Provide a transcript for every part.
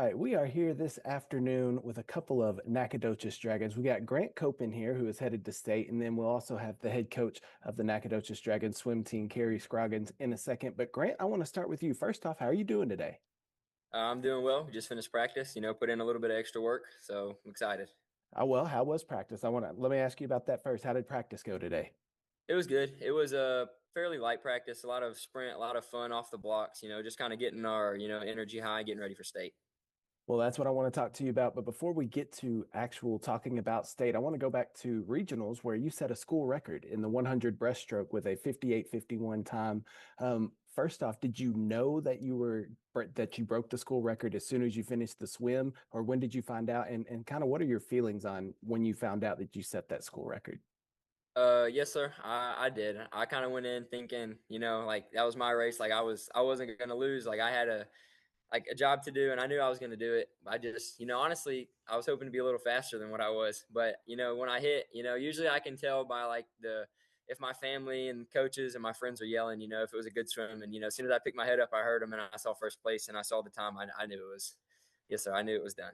right, we are here this afternoon with a couple of Nacogdoches Dragons. We got Grant Copen here, who is headed to state, and then we'll also have the head coach of the Nacogdoches Dragons swim team, Carrie Scroggins, in a second. But Grant, I want to start with you. First off, how are you doing today? I'm doing well. Just finished practice, put in a little bit of extra work, so I'm excited. Well, how was practice? Let me ask you about that first. How did practice go today? It was good. It was a fairly light practice, a lot of sprint, a lot of fun off the blocks, just kind of getting our, energy high, getting ready for state. Well, that's what I want to talk to you about. But before we get to actual talking about state, I want to go back to regionals where you set a school record in the 100 breaststroke with a 58:51 time. First off, did you know that you broke the school record as soon as you finished the swim, or when did you find out? And kind of what are your feelings on when you found out that you set that school record? Yes, sir. I did. I kind of went in thinking, like that was my race. Like I wasn't gonna lose. Like I had a job to do, and I knew I was going to do it. I just, honestly, I was hoping to be a little faster than what I was. But when I hit, usually I can tell by like the if my family and coaches and my friends are yelling, if it was a good swim. And as soon as I picked my head up, I heard them, and I saw first place, and I saw the time. I knew it was, yes, sir. I knew it was done.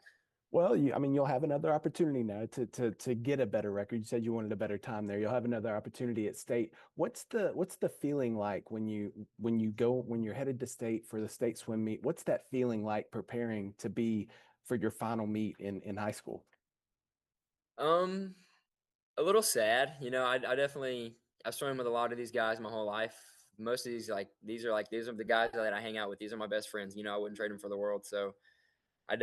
Well, I mean, you'll have another opportunity now to get a better record. You said you wanted a better time there. You'll have another opportunity at state. What's the feeling like when you're headed to state for the state swim meet? What's that feeling like preparing to be for your final meet in high school? Um, a little sad. I definitely I swam with a lot of these guys my whole life. Most of these are the guys that I hang out with. These are my best friends. I wouldn't trade them for the world. So I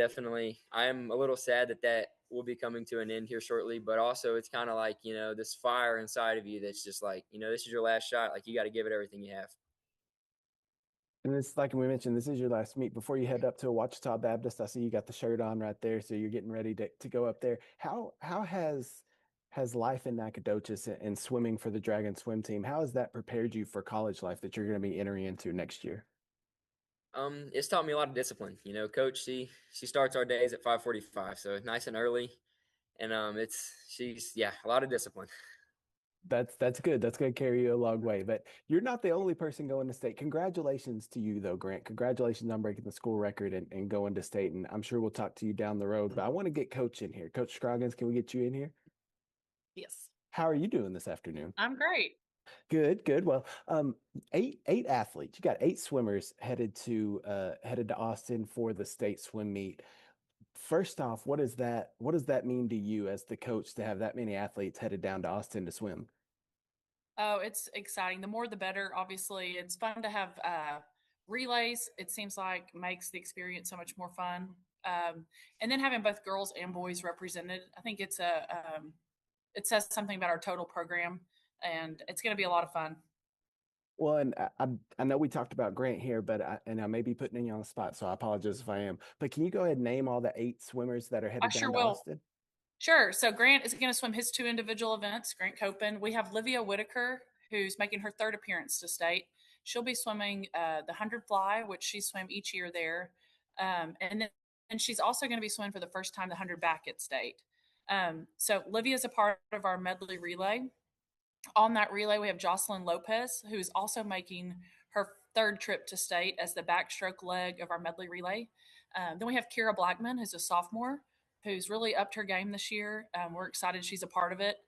am a little sad that will be coming to an end here shortly, but also it's kind of like, this fire inside of you that's just like, this is your last shot. Like you got to give it everything you have. And it's like we mentioned, this is your last meet before you head up to Ouachita Baptist. I see you got the shirt on right there, so you're getting ready to go up there. How has life in Nacogdoches and swimming for the Dragon swim team, how has that prepared you for college life that you're going to be entering into next year? It's taught me a lot of discipline. Coach, she starts our days at 5:45, so nice and early. And she's yeah, a lot of discipline. That's good. That's going to carry you a long way. But you're not the only person going to state. Congratulations to you, though, Grant. Congratulations on breaking the school record and going to state. And I'm sure we'll talk to you down the road. But I want to get Coach in here. Coach Scroggins, can we get you in here? Yes, How are you doing this afternoon? I'm great. Good, good. Well, eight athletes. You got eight swimmers headed to Austin for the state swim meet. First off, what does that mean to you as the coach to have that many athletes headed down to Austin to swim? Oh, it's exciting. The more the better, obviously. It's fun to have relays. It seems like makes the experience so much more fun. And then having both girls and boys represented, I think it says something about our total program, and it's going to be a lot of fun. Well, and I know we talked about Grant here, but I may be putting you on the spot, so I apologize if I am. But can you go ahead and name all the eight swimmers that are I headed sure down to will. Austin? Sure. So Grant is going to swim his two individual events, Grant Copen. We have Livia Whitaker, who's making her third appearance to state. She'll be swimming the 100 fly, which she swam each year there. And she's also going to be swimming for the first time the 100 back at state. So Livia is a part of our medley relay. On that relay, we have Jocelyn Lopez, who is also making her third trip to state as the backstroke leg of our medley relay. Then we have Kira Blackman, who's a sophomore, who's really upped her game this year. We're excited she's a part of it.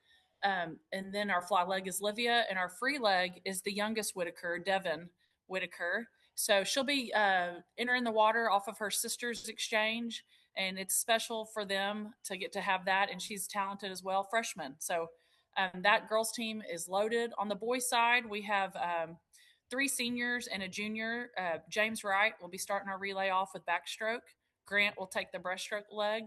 And then our fly leg is Livia, and our free leg is the youngest Whitaker, Devin Whitaker. So she'll be entering the water off of her sister's exchange, and it's special for them to get to have that. And she's talented as well, freshman. So that girls' team is loaded. On the boys' side, we have three seniors and a junior. James Wright will be starting our relay off with backstroke. Grant will take the breaststroke leg.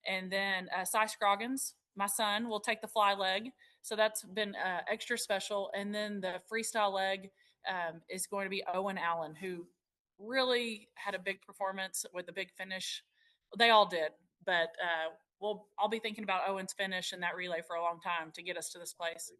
And then Cy Scroggins, my son, will take the fly leg. So that's been extra special. And then the freestyle leg is going to be Owen Allen, who really had a big performance with a big finish. They all did, but I'll be thinking about Owen's finish in that relay for a long time to get us to this place.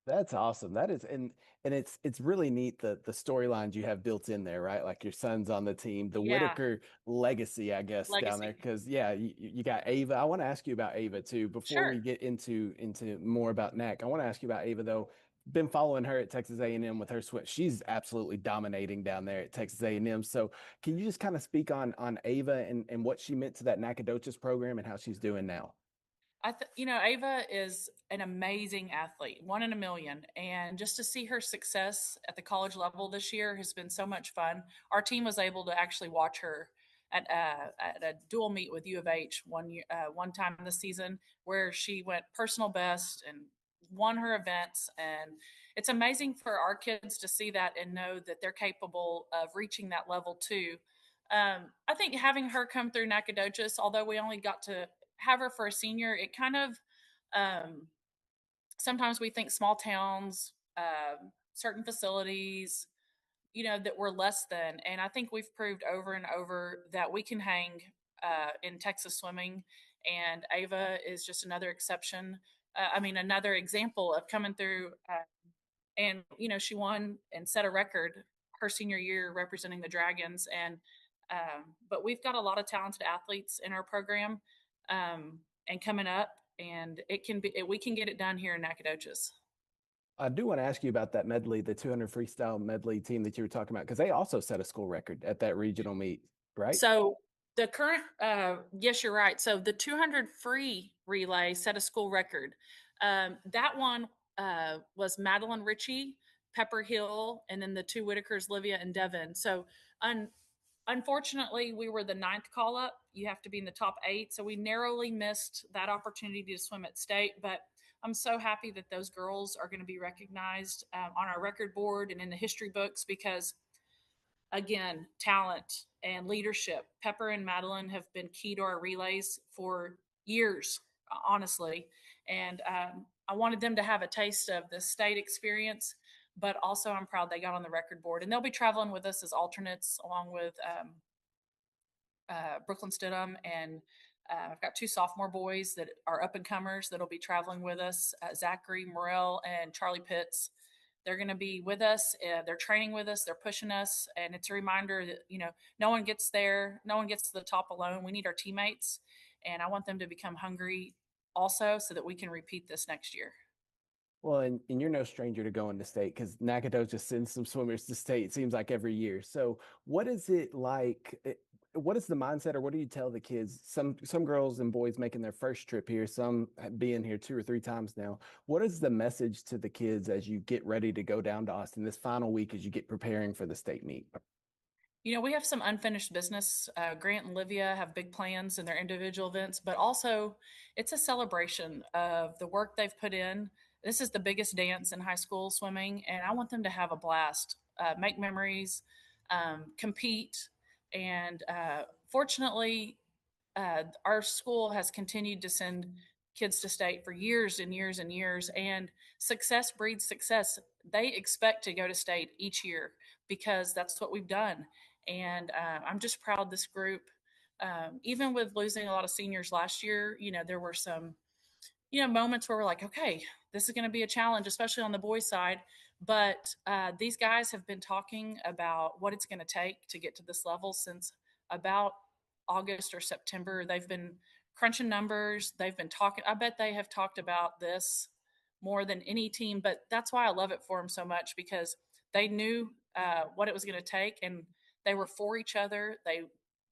That's awesome. That is, and it's really neat the storylines you have built in there, right? Like your son's on the team, the Yeah, Whitaker legacy, I guess, down there. legacy. Because yeah, you got Ava. I want to ask you about Ava too. Before we Sure. get into more about Knack, I want to ask you about Ava though. been following her at Texas A&M with her swim. She's absolutely dominating down there at Texas A&M. So can you just kind of speak on Ava and what she meant to that Nacogdoches program and how she's doing now? Ava is an amazing athlete, one in a million. And just to see her success at the college level this year has been so much fun. Our team was able to actually watch her at a dual meet with U of H one time this season where she went personal best and won her events. And it's amazing for our kids to see that and know that they're capable of reaching that level too. I think having her come through Nacogdoches, although we only got to have her for a senior, it kind of sometimes we think small towns, certain facilities, that we're less than. And I think we've proved over and over that we can hang in Texas swimming. And Ava is just another exception. Another example of coming through. She won and set a record her senior year representing the Dragons. But we've got a lot of talented athletes in our program and coming up, and we can get it done here in Nacogdoches. I do want to ask you about that medley, the 200 freestyle medley team that you were talking about, because they also set a school record at that regional meet, right? So the current, yes, you're right. So the 200 free relay set a school record. That one was Madeline Ritchie, Pepper Hill, and then the two Whitakers, Livia and Devin. So unfortunately, we were the ninth call up. You have to be in the top 8. So we narrowly missed that opportunity to swim at state. But I'm so happy that those girls are going to be recognized on our record board and in the history books because, again, talent and leadership. Pepper and Madeline have been key to our relays for years, honestly. And I wanted them to have a taste of the state experience, but also I'm proud they got on the record board. And they'll be traveling with us as alternates along with Brooklyn Stidham. And I've got 2 sophomore boys that are up and comers that'll be traveling with us, Zachary Morrell and Charlie Pitts. They're going to be with us. They're training with us. They're pushing us. And it's a reminder that, no one gets there. No one gets to the top alone. We need our teammates. And I want them to become hungry also so that we can repeat this next year. Well, and you're no stranger to going to state because Nacogdoches sends some swimmers to state, it seems like every year. So what is it like? What is the mindset or what do you tell the kids? Some girls and boys making their first trip here, some being here 2 or 3 times now. What is the message to the kids as you get ready to go down to Austin this final week as you get preparing for the state meet? We have some unfinished business. Grant and Livia have big plans in their individual events, but also it's a celebration of the work they've put in. This is the biggest dance in high school swimming, and I want them to have a blast, make memories, compete. And fortunately, our school has continued to send kids to state for years and years and years, and success breeds success. They expect to go to state each year because that's what we've done. And I'm just proud this group, even with losing a lot of seniors last year, there were some, moments where we're like, okay, this is going to be a challenge, especially on the boys' side. But these guys have been talking about what it's going to take to get to this level since about August or September. They've been crunching numbers. They've been talking. I bet they have talked about this more than any team, but that's why I love it for them so much because they knew what it was going to take and they were for each other. They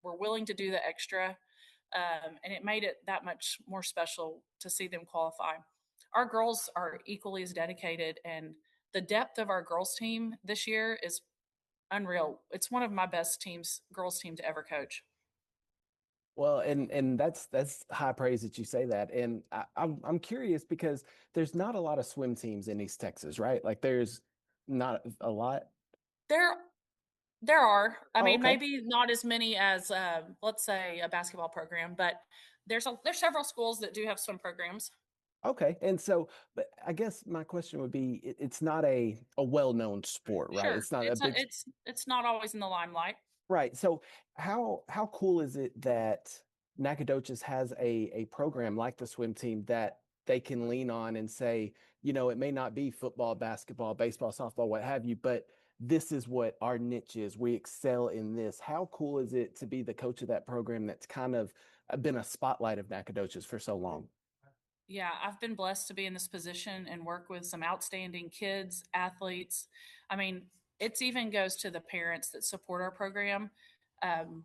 were willing to do the extra. And it made it that much more special to see them qualify. Our girls are equally as dedicated, and the depth of our girls team this year is unreal. It's one of my best girls team to ever coach. Well, and that's high praise that you say that. And I'm curious because there's not a lot of swim teams in East Texas, right? Like there's not a lot. There There are. Oh, okay. Maybe not as many as let's say a basketball program, but there's several schools that do have swim programs. Okay. And so, but I guess my question would be, it's not a well-known sport, right? Sure, It's not a big, it's not always in the limelight. right. So how cool is it that Nacogdoches has a program like the swim team that they can lean on and say, it may not be football, basketball, baseball, softball, what have you, but this is what our niche is. We excel in this. How cool is it to be the coach of that program that's kind of been a spotlight of Nacogdoches for so long? Yeah, I've been blessed to be in this position and work with some outstanding kids, athletes. I mean, it even goes to the parents that support our program. Um,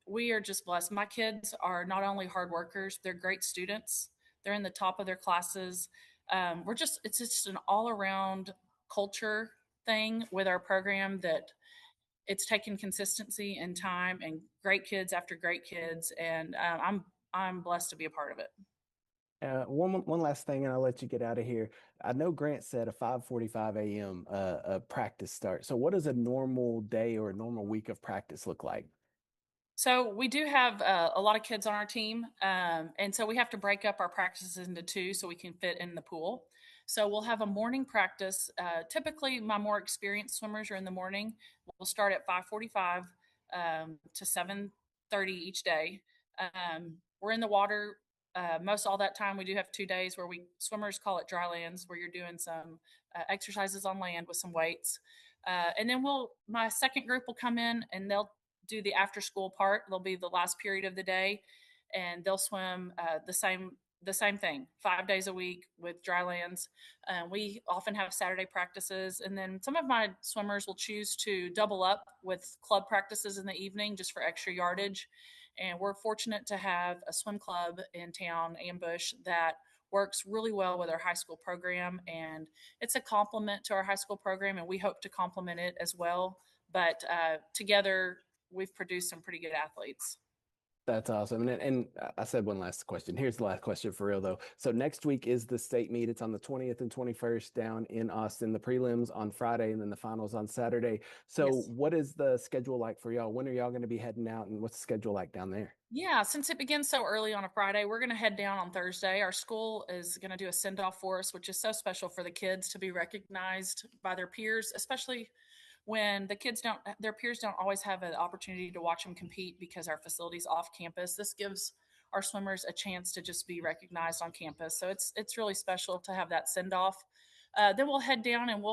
we are just blessed. My kids are not only hard workers, they're great students. They're in the top of their classes. It's just an all around culture thing with our program that it's taken consistency and time and great kids after great kids, and I'm blessed to be a part of it. One last thing, and I'll let you get out of here. I know Grant said a 5:45 a.m. Practice start. So, what does a normal day or a normal week of practice look like? So we do have a lot of kids on our team, and so we have to break up our practices into two so we can fit in the pool. So we'll have a morning practice. Typically, my more experienced swimmers are in the morning. We'll start at 5:45 to 7:30 each day. We're in the water most all that time. We do have 2 days where we swimmers call it dry lands, where you're doing some exercises on land with some weights. And then my second group will come in and they'll do the after school part. They'll be the last period of the day, and they'll swim the same thing 5 days a week with dry lands. We often have Saturday practices, and then some of my swimmers will choose to double up with club practices in the evening just for extra yardage. And we're fortunate to have a swim club in town, Ambush, that works really well with our high school program, and it's a complement to our high school program, and we hope to complement it as well. But together we've produced some pretty good athletes. That's awesome. And I said one last question. Here's the last question for real though. So next week is the state meet. It's on the 20th and 21st down in Austin. The prelims on Friday and then the finals on Saturday. So Yes. what is the schedule like for y'all? When are y'all going to be heading out and what's the schedule like down there? Yeah, since it begins so early on a Friday, we're going to head down on Thursday. Our school is going to do a send off for us, which is so special for the kids to be recognized by their peers, especially when their peers don't always have an opportunity to watch them compete because our facilities off campus. This gives our swimmers a chance to just be recognized on campus. So it's really special to have that send off. Then we'll head down and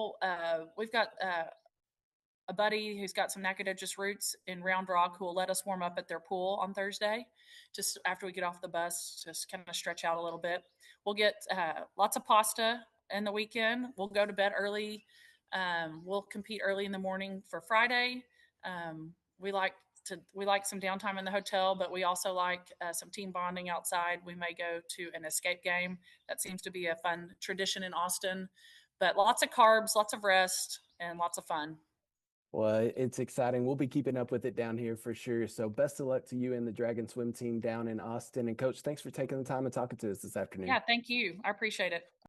we've got a buddy who's got some Nacogdoches roots in Round Rock who will let us warm up at their pool on Thursday, just after we get off the bus, just kind of stretch out a little bit. We'll get lots of pasta in the weekend. We'll go to bed early. We'll compete early in the morning for Friday. We like some downtime in the hotel, but we also like some team bonding outside. We may go to an escape game. That seems to be a fun tradition in Austin. But lots of carbs, lots of rest, and lots of fun. Well, it's exciting. We'll be keeping up with it down here for sure. So best of luck to you and the Dragon Swim team down in Austin. And coach, thanks for taking the time and talking to us this afternoon. Yeah, thank you. I appreciate it.